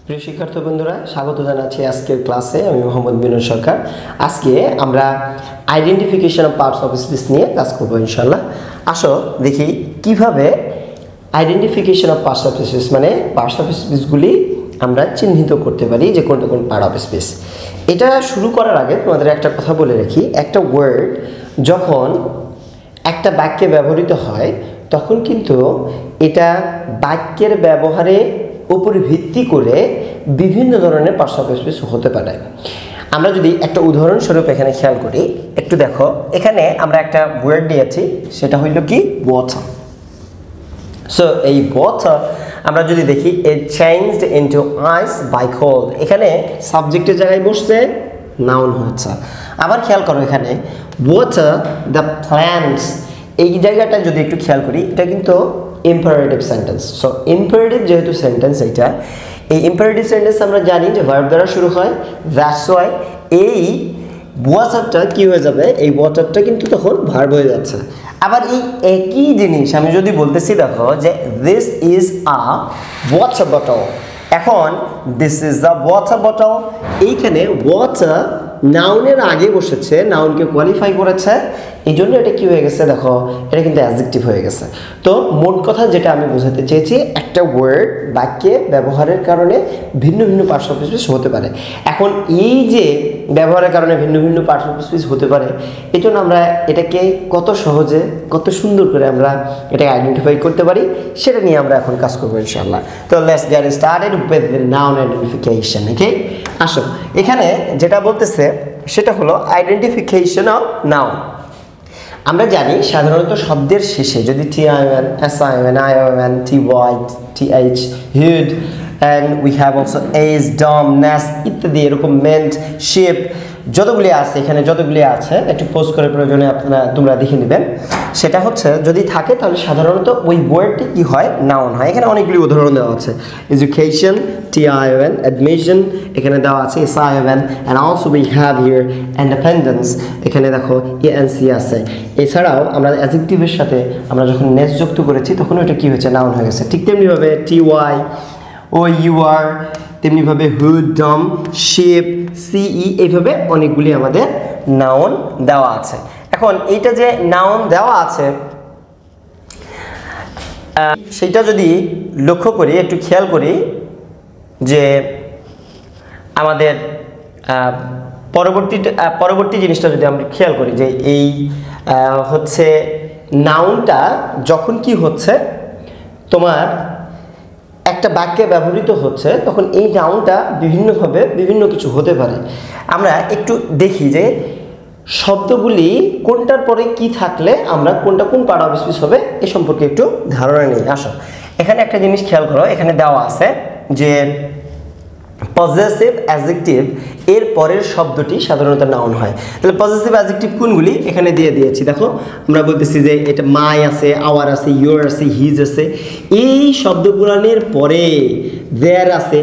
প্রিয় শিক্ষার্থী বন্ধুরা, স্বাগত জানাচ্ছি আজকের ক্লাসে। আমি মোহাম্মদ বিনোদ সরকার। আজকে আমরা identification of parts of speech নিয়ে কাজ করব ইনশাআল্লাহ। আসো দেখি কিভাবে identification of parts of speech মানে পার্টস অফ স্পিচগুলি আমরা চিহ্নিত করতে পারি যে কোনটা কোন পার্ট অফ স্পিচ। এটা শুরু করার আগে তোমাদের একটা কথা বলে রাখি, একটা ওয়ার্ড যখন একটা বাক্যে ব্যবহৃত হয় তখন কিন্তু এটা বাক্যের ব্যবহারে উপরে ভিত্তি করে বিভিন্ন ধরনের পার্টস অফ স্পিচ হতে পারে। আমরা যদি একটা উদাহরণস্বরূপ এখানে খেয়াল করি, একটু দেখো, এখানে আমরা একটা ওয়ার্ড দিয়েছি, সেটা হইল কি ওয়াটার। সো এই ওয়াটার আমরা যদি দেখি, it changed into ice by cold, এখানে সাবজেক্টের জায়গায় বসছে, নাউন হচ্ছে। আবার খেয়াল করো, এখানে ওয়াটার দ্য প্ল্যান্টস, এই জায়গাটা যদি একটু খেয়াল করি, এটা কিন্তু ইম্পারেটিভ সেন্টেন্স। সো ইম্পারেটিভ যেহেতু সেন্টেন্স, এইটা এই ইম্পারেটিভ সেন্টেন্স আমরা জানি যে ভার্ব দ্বারা শুরু হয়। দ্যাটস ওয়াই এই ওয়াটারটা কি হয়ে যাবে, এই ওয়াটারটা কিন্তু তখন ভার্ব হয়ে যাচ্ছে। আবার এই একই জিনিস আমি যদি বলতেছি, দেখো যে this is a water bottle, এখন this is the water bottle, এইখানে ওয়াটার নাউনের আগে বসেছে, নাউনকে কোয়ালিফাই করেছে, এই জন্য এটা কি হয়ে গেছে, দেখো এটা কিন্তু অ্যাডজেক্টিভ হয়ে গেছে। তো মোট কথা যেটা আমি বোঝাতে চেয়েছি, একটা ওয়ার্ড বাক্যে ব্যবহারের কারণে ভিন্ন ভিন্ন পার্টস অফ স্পিচ হতে পারে। এখন এই যে ব্যবহারের কারণে ভিন্ন ভিন্ন পার্টস অফ স্পিচ হতে পারে, এই জন্য আমরা এটাকে কত সহজে কত সুন্দর করে আমরা এটাকে আইডেন্টিফাই করতে পারি, সেটা নিয়ে আমরা এখন কাজ করবো ইনশাআল্লাহ। তো let's get started with the noun identification. Okay, আসো এখানে যেটা বলতেছে সেটা হলো আইডেন্টিফিকেশন অফ নাউন। আমরা জানি সাধারণত শব্দের শেষে যদি TION, SION, ION, TY, TH, HUD, and we have also ACE, DOM, NAS ইত্যাদি এরকম MENT, SHIP যতগুলি আছে, এখানে যতগুলি আছে একটু পোস্ট করে প্রয়োজনে তোমরা দেখে নেবেন। সেটা হচ্ছে যদি থাকে তাহলে সাধারণত ওই ওয়ার্ডটি কি হয়, নাউন হয়। এখানে অনেকগুলি উদাহরণ দেওয়া আছে, এডুকেশন, TION, অ্যাডমিশন, এখানে দেওয়া আছে SION, and also we have here independence, এখানে দেখো ENC আছে। এছাড়াও আমরা অ্যাডজেক্টিভের সাথে আমরা যখন নেস যুক্ত করেছি তখন ওটা কি হয়েছে, নাউন হয়ে গেছে। ঠিক তেমনিভাবে TY, OUR, তেমনিভাবে হুড, ডম, শেপ, CE, এইভাবে অনেকগুলি আমাদের নাউন দেওয়া আছে। এখন এইটা যে নাউন দেওয়া আছে সেইটা যদি লক্ষ্য করি, একটু খেয়াল করি যে আমাদের পরবর্তী জিনিসটা যদি আমরা খেয়াল করি যে এই হচ্ছে নাউনটা যখন কি হচ্ছে তোমার একটা বাক্যে ব্যবহৃত হচ্ছে, তখন এই নাউনটা বিভিন্নভাবে বিভিন্ন কিছু হতে পারে। আমরা একটু দেখি যে শব্দগুলি কোনটার পরে কি থাকলে আমরা কোনটা কোন পার্ট অফ স্পিচ হবে এ সম্পর্কে একটু ধারণা নেই। আসো এখানে একটা জিনিস খেয়াল করো, এখানে দেওয়া আছে যে পজেসিভ অ্যাডজেক্টিভ এর পরের শব্দটি সাধারণত নাউন হয়। তাহলে পজেসিভ অ্যাডজেক্টিভ কোনগুলি এখানে দিয়ে দিয়েছি, দেখো আমরা বলতেছি যে এটা মাই আছে, আওয়ার আছে, ইয়োর আছে, হিজ আছে, এই শব্দগুলোর পরে দেয়ার আছে,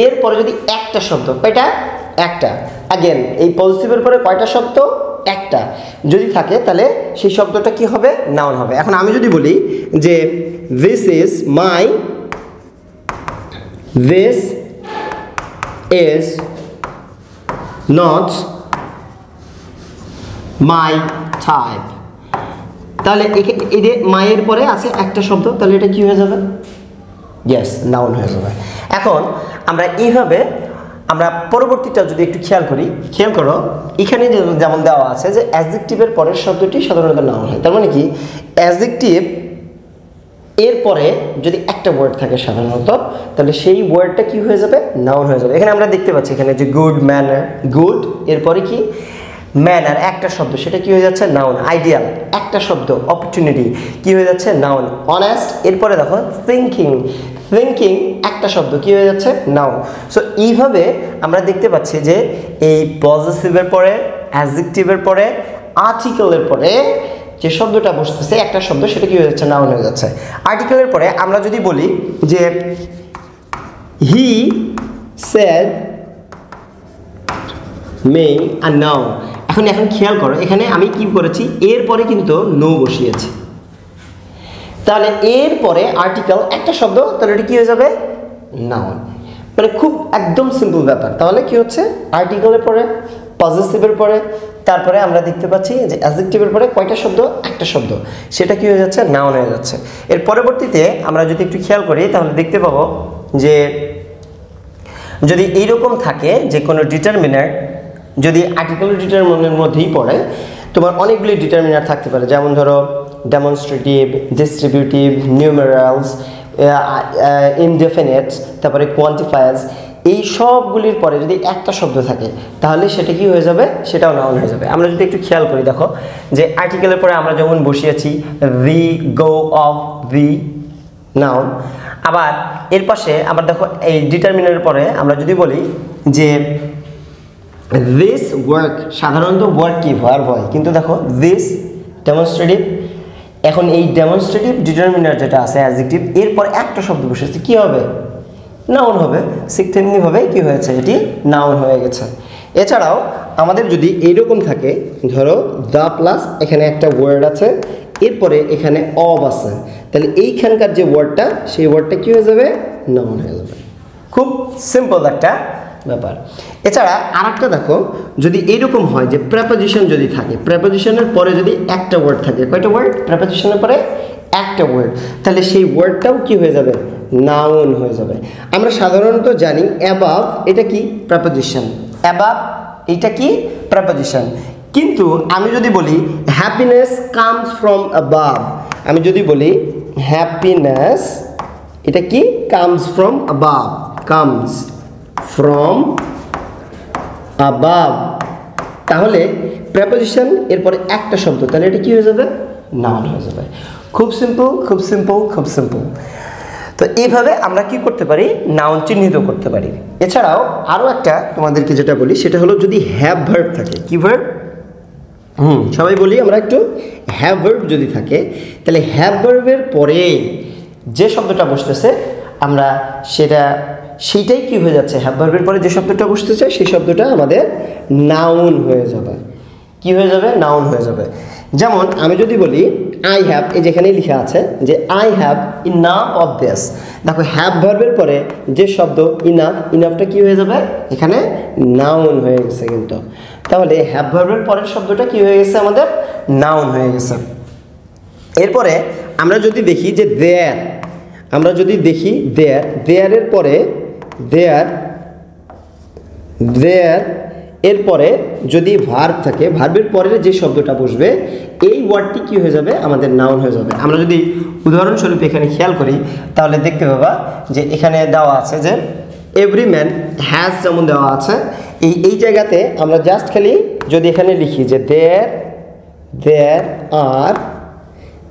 এরপরে যদি একটা শব্দ, কয়টা, একটা, अगेन এই পজিটিভের পরে কয়টা শব্দ, একটা যদি থাকে তাহলে সেই শব্দটা কি হবে, নাউন হবে। এখন আমি যদি বলি যে this is my, this is not my type, তাহলে এই যে মায়ের পরে আছে একটা শব্দ, তাহলে এটা কি হয়ে যাবে, ইয়েস, নাউন হয়ে যাবে। এখন আমরা এইভাবে আমরা পরবর্তীটা যদি একটু খেয়াল করো, এখানে যেমন দেওয়া আছে যে অ্যাডজেক্টিভের পরের শব্দটি সাধারণত নাউন হয়। তার মানে কি, অ্যাডজেক্টিভ এরপরে যদি একটা ওয়ার্ড থাকে সাধারণত, তাহলে সেই ওয়ার্ডটা কি হয়ে যাবে, নাউন হয়ে যাবে। এখানে আমরা দেখতে পাচ্ছি এখানে যে গুড ম্যানার, গুড এরপরে কি ম্যানার, একটা শব্দ, সেটা কি হয়ে যাচ্ছে, নাউন। আইডিয়াল একটা শব্দ, অপরচুনিটি কি হয়ে যাচ্ছে, নাউন। অনেস্ট এরপরে দেখো থিঙ্কিং, থিঙ্কিং একটা শব্দ কি হয়ে যাচ্ছে, নাউন। সো এইভাবে আমরা দেখতে পাচ্ছি যে এই পজেসিভের পরে, অ্যাডজেক্টিভের পরে, আর্টিকেলের পরে যে শব্দটা বসতেছে একটা শব্দ, সেটা কি হয়ে যাচ্ছে, নাউন হয়ে যাচ্ছে। আর্টিকেলের পরে আমরা যদি বলি যে he said May a noun, এখন খেয়াল করো, এখানে আমি কি করেছি, এরপরে কিন্তু নো বসিয়েছি, তাহলে এরপরে আর্টিকেল একটা শব্দ, তাহলে এটা কি হয়ে যাবে, নাউন। মানে খুব একদম সিম্পল ব্যাপার। তাহলে কি হচ্ছে, আর্টিকেলের পরে, পজেসিভের পরে, তারপরে আমরা দেখতে পাচ্ছি যে অ্যাডজেক্টিভের পরে কয়টা শব্দ, একটা শব্দ, সেটা কি হয়ে যাচ্ছে, নাউন হয়ে যাচ্ছে। এর পরবর্তীতে আমরা যদি একটু খেয়াল করি তাহলে দেখতে পাবো যে যদি এইরকম থাকে যে কোনো ডিটারমিনার যদি আর্টিকেল ডিটারমিনারের মধ্যেই পড়ে, তোমার অনেকগুলি ডিটারমিনার থাকতে পারে, যেমন ধরো ডেমনস্ট্রেটিভ, ডিস্ট্রিবিউটিভ, নিউমেরালস, ইনডেফিনিট, তারপরে কোয়ান্টিফায়ার্স, এই সবগুলির পরে যদি একটা শব্দ থাকে তাহলে সেটা কি হয়ে যাবে, সেটাও নাউন হয়ে যাবে। আমরা যদি একটু খেয়াল করি, দেখো যে আর্টিকেলের পরে আমরা যখন বসিয়েছি দি, গো, অফ, দি, নাউন। আবার এর পাশে আবার দেখো এই ডিটারমিনারের পরে আমরা যদি বলি যে দিস ওয়ার্ক, সাধারণত ওয়ার্ক কি ভার্ব হয়, কিন্তু দেখো দিস ডেমনস্ট্রেটিভ, এখন এই ডেমনস্ট্রেটিভ ডিটারমিনার যেটা আছে অ্যাডজেক্টিভ, এরপর একটা শব্দ বসেছে, কি হবে, নাউন হবে। ঠিক তেমনিভাবে কি হয়েছে, এটি নাউন হয়ে গেছে। এছাড়াও আমাদের যদি এইরকম থাকে, ধরো দ্য প্লাস এখানে একটা ওয়ার্ড আছে, এরপরে এখানে অব আছে, তাহলে এইখানকার যে ওয়ার্ডটা, সেই ওয়ার্ডটা কি হয়ে যাবে, নাউন হয়ে যাবে। খুব সিম্পল একটা ব্যাপার। এছাড়া আর একটা দেখো, যদি এইরকম হয় যে প্রেপোজিশন যদি থাকে, প্রেপোজিশনের পরে যদি একটা ওয়ার্ড থাকে, কয়টা ওয়ার্ড, প্রেপোজিশনের পরে একটা ওয়ার্ড, তাহলে সেই ওয়ার্ডটাও কি হয়ে যাবে, নাউন হয়ে যাবে। আমরা সাধারণত জানি অ্যাবাভ, এটা কি প্রেপোজিশন, অ্যাবাভ এটা কি প্রেপোজিশন। কিন্তু আমি যদি বলি হ্যাপিনেস কামস ফ্রম অ্যাবাভ, আমি যদি বলি হ্যাপিনেস এটা কি, comes from above, comes from above, তাহলে প্রেপোজিশন এরপরে একটা শব্দ, তাহলে এটা কি হয়ে যাবে, নাউন হয়ে যাবে। খুব সিম্পল, খুব সিম্পল, খুব সিম্পল। তো এইভাবে আমরা কি করতে পারি, নাউন চিহ্নিত করতে পারি। এছাড়াও আরও একটা তোমাদেরকে যেটা বলি সেটা হলো যদি হ্যাভ ভার্ব থাকে, কি ভার্ব, সবাই বলি আমরা একটু, হ্যাভ ভার্ব যদি থাকে তাহলে হ্যাভ ভার্বের পরে যে শব্দটা বসতেছে আমরা সেইটাই কি হয়ে যাচ্ছে, হ্যাভ ভার্বের পরে যে শব্দটা বসতেছে সেই শব্দটা আমাদের নাউন হয়ে যাবে। কি হয়ে যাবে, নাউন হয়ে যাবে। যেমন আমি যদি বলি আই হ্যাভ, এই যেখানে লেখা আছে যে I have enough of this, দেখো হ্যাভ ভার্বের পরে যে শব্দ ইনাফ, ইনাফটা কি হয়ে যাবে, এখানে নাউন হয়ে গেছে কিন্তু। তাহলে হ্যাভ ভার্বের পরের শব্দটা কি হয়ে গেছে, আমাদের নাউন হয়ে গেছে। এরপরে আমরা যদি দেখি যে দেয়ার, আমরা যদি দেখি দেয়ার, দেয়ারের পরে দেয়ার, দেয়ার এরপরে যদি ভার্ব থাকে, ভার্বের পরে যে শব্দটা বসবে এই ওয়ার্ডটি কি হয়ে যাবে, আমাদের নাউন হয়ে যাবে। আমরা যদি উদাহরণস্বরূপ এখানে খেয়াল করি তাহলে দেখতে পাবা যে এখানে দেওয়া আছে যে এভরি ম্যান হ্যাজ, যেমন দেওয়া আছে, এই জায়গাতে আমরা জাস্ট খালি যদি এখানে লিখি যে দেয়ার আর,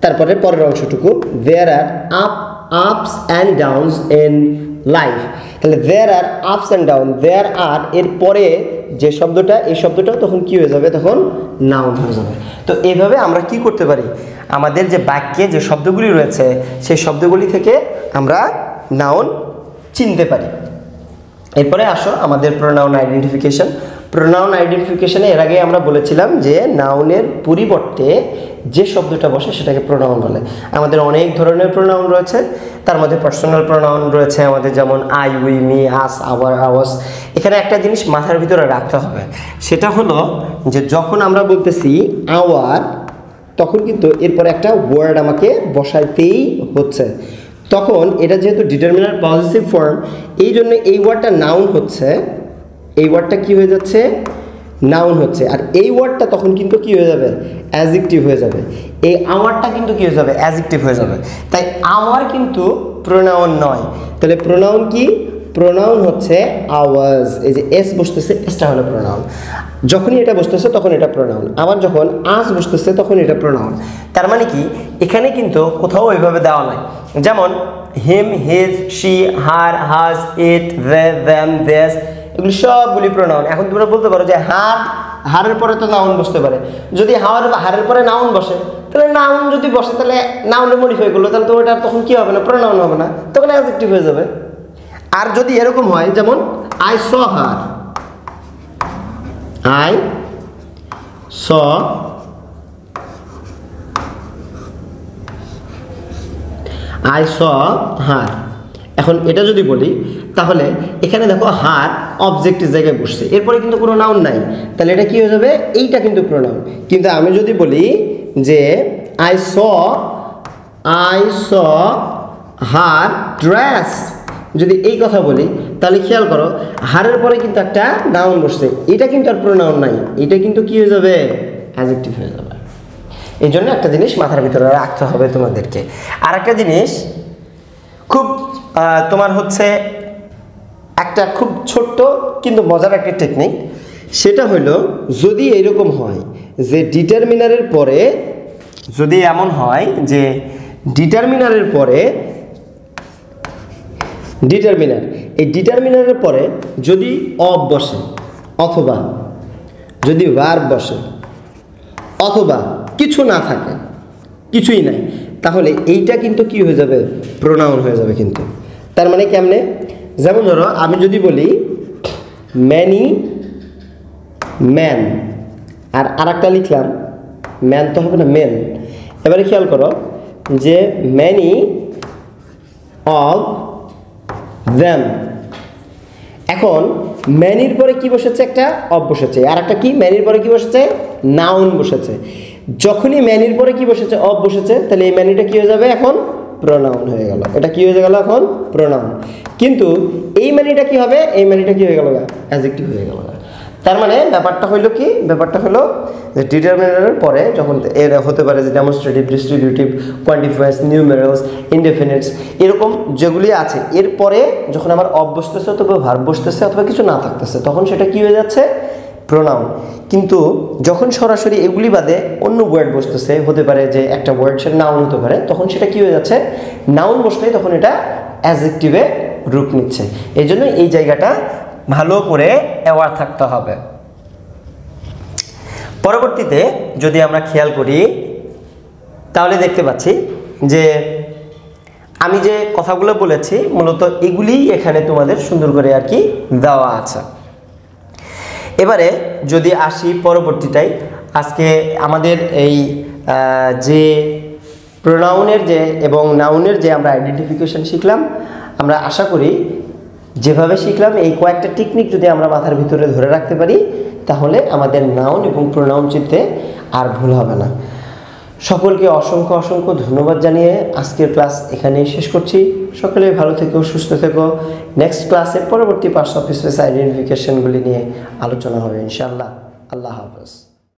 তারপরে পরের অংশটুকু দেয়ার আর ups and downs in life, তাহলে দেয়ার আর আপস অ্যান্ড ডাউন, দেয়ার আর এর পরে যে শব্দটা, এই শব্দটাও তখন কি হয়ে যাবে, তখন নাউন হয়ে যাবে। তো এইভাবে আমরা কি করতে পারি, আমাদের যে বাক্যে যে শব্দগুলি রয়েছে সেই শব্দগুলি থেকে আমরা নাউন চিনতে পারি। এরপরে আসো আমাদের প্রোনাউন আইডেন্টিফিকেশন। প্রোনাউন আইডেন্টিফিকেশনে এর আগে আমরা বলেছিলাম যে নাউনের পরিবর্তে যে শব্দটা বসে সেটাকে প্রোনাউন বলে। আমাদের অনেক ধরনের প্রোনাউন রয়েছে, তার মধ্যে পার্সোনাল প্রোনাউন রয়েছে আমাদের, যেমন I, we, me, us, our, ours. এখানে একটা জিনিস মাথার ভিতরে রাখতে হবে, সেটা হলো যে যখন আমরা বলতেছি আওয়ার, তখন কিন্তু এরপরে একটা ওয়ার্ড আমাকে বসাইতেই হচ্ছে। তখন এটা যেহেতু ডিটারমিনার পজিটিভ ফর্ম, এই জন্য এই ওয়ার্ডটা নাউন হচ্ছে, এই ওয়ার্ডটা কি হয়ে যাচ্ছে, নাউন হচ্ছে। আর এই ওয়ার্ডটা তখন কিন্তু কি হয়ে যাবে, অ্যাডজেক্টিভ হয়ে যাবে। এই আওয়ারটা কিন্তু কি হয়ে যাবে, অ্যাডজেক্টিভ হয়ে যাবে। তাই আওয়ার কিন্তু প্রোনাউন নয়। তাহলে প্রোনাউন কি, প্রোনাউন হচ্ছে আওয়ার্স, এই যে এস বসতেছে, এসটা হলো প্রোনাউন। যখনই এটা বসতেছে তখন এটা প্রোনাউন, আবার যখন আস বসতেছে তখন এটা প্রোনাউন। তার মানে কি, এখানে কিন্তু কোথাও ওইভাবে দেওয়া নাই। যেমন হিম, হিজ, শি, হার, হাজ, ইট, দে, দেম, দেস, এগুলি সবগুলি প্রোনাউন। এখন তোমরা বলতে পারো যে হারের পরে তো নাউন বসতে পারে। যদি হারের পরে নাউন বসে, তাহলে নাউন যদি বসে তাহলে নাউনে মডিফাই করলো, তাহলে তো ওটা তখন কি হবে না, প্রোনাউন হবে না, তখন অ্যাডজেক্টিভ হয়ে যাবে। আর যদি এরকম হয়, যেমন I saw her, I saw হার, এখন এটা যদি বলি তাহলে এখানে দেখো হার অবজেক্টের জায়গায় বসছে, এরপরে কিন্তু কোনো নাউন নাই, তাহলে এটা কি হয়ে যাবে, এইটা কিন্তু প্রোনাউন। কিন্তু আমি যদি বলি যে আই স হার ড্রেস, যদি এই কথা বলি তাহলে খেয়াল করো হারের পরে কিন্তু একটা নাউন বসছে, এটা কিন্তু আর প্রোনাউন নাই, এটা কিন্তু কি হয়ে যাবে, অ্যাডজেক্টিভ হয়ে যাবে। এই জন্য একটা জিনিস মাথার ভিতরে রাখতে হবে তোমাদেরকে। আর একটা জিনিস খুব তোমার হচ্ছে একটা খুব ছোট্ট কিন্তু মজার একটা টেকনিক, সেটা হলো যদি এইরকম হয় যে ডিটারমিনারের পরে, যদি এমন হয় যে ডিটারমিনারের পরে ডিটারমিনার, এই ডিটারমিনারের পরে যদি অব বসে, অথবা যদি ভার্ব বসে, অথবা কিছু না থাকে, কিছুই নাই, তাহলে এইটা কিন্তু কি হয়ে যাবে, প্রোনাউন হয়ে যাবে কিন্তু। তার মানে কেমনে, যেমন ধরো আমি যদি বলি ম্যানি ম্যান, আর আরেকটা লিখলাম ম্যান তো হবে না, মেন। এবারে খেয়াল করো যে ম্যানি অফ দ্যাম, এখন ম্যানির পরে কি বসেছে, একটা অব বসেছে, আর একটা কি ম্যানির পরে কি বসেছে, নাউন বসেছে। যখনই ম্যানির পরে কি বসেছে, অব বসেছে, তাহলে এই ম্যানিটা কি হয়ে যাবে, এখন প্রোনাউন হয়ে গেল, এটা কি হয়ে গেল এখন প্রোনাউন। কিন্তু এই ম্যানিটা কি হবে, এই ম্যানিটা কি হয়ে গেল, অ্যাডজেক্টিভ হয়ে গেল। তার মানে ব্যাপারটা হলো কি, ব্যাপারটা হলো যে ডিটারমিনারের পরে যখন এর হতে পারে যে ডেমনস্ট্রেটিভ, ডিস্ট্রিবিউটিভ, কোয়ান্টিফায়ার্স, নিউমেরালস, ইনডেফিনিটস, এরকম যেগুলি আছে, এরপরে যখন আমার অব বসতেছে অথবা ভার্ব বসতেছে অথবা কিছু না থাকতেছে, তখন সেটা কি হয়ে যাচ্ছে, প্রোনাউন। কিন্তু যখন সরাসরি এগুলি বাদে অন্য ওয়ার্ড বসতেছে, হতে পারে যে একটা ওয়ার্ড সেটা নাউন হতে পারে, তখন সেটা কি হয়ে যাচ্ছে, নাউন বসলেই তখন এটা অ্যাডজেক্টিভে রূপ নিচ্ছে। এই জন্য এই জায়গাটা ভালো করে অ্যাওয়ার থাকতে হবে। পরবর্তীতে যদি আমরা খেয়াল করি তাহলে দেখতে পাচ্ছি যে আমি যে কথাগুলো বলেছি মূলত এগুলিই এখানে তোমাদের সুন্দর করে আর কি দেওয়া আছে। এবারে যদি আসি পরবর্তীটাই, আজকে আমাদের এই যে প্রোনাউনের যে এবং নাউনের যে আমরা আইডেন্টিফিকেশন শিখলাম, আমরা আশা করি যেভাবে শিখলাম এই কয়েকটা টেকনিক যদি আমরা মাথার ভিতরে ধরে রাখতে পারি, তাহলে আমাদের নাউন এবং প্রোনাউন চিনতে আর ভুল হবে না। সকলকে অসংখ্য অসংখ্য ধন্যবাদ জানিয়ে আজকের ক্লাস এখানেই শেষ করছি। সকলে ভালো থেকো, সুস্থ থেকো। নেক্সট ক্লাসে পরবর্তী পার্টস অফ স্পেস আইডেন্টিফিকেশনগুলি নিয়ে আলোচনা হবে ইনশাআল্লাহ। আল্লাহ হাফেজ।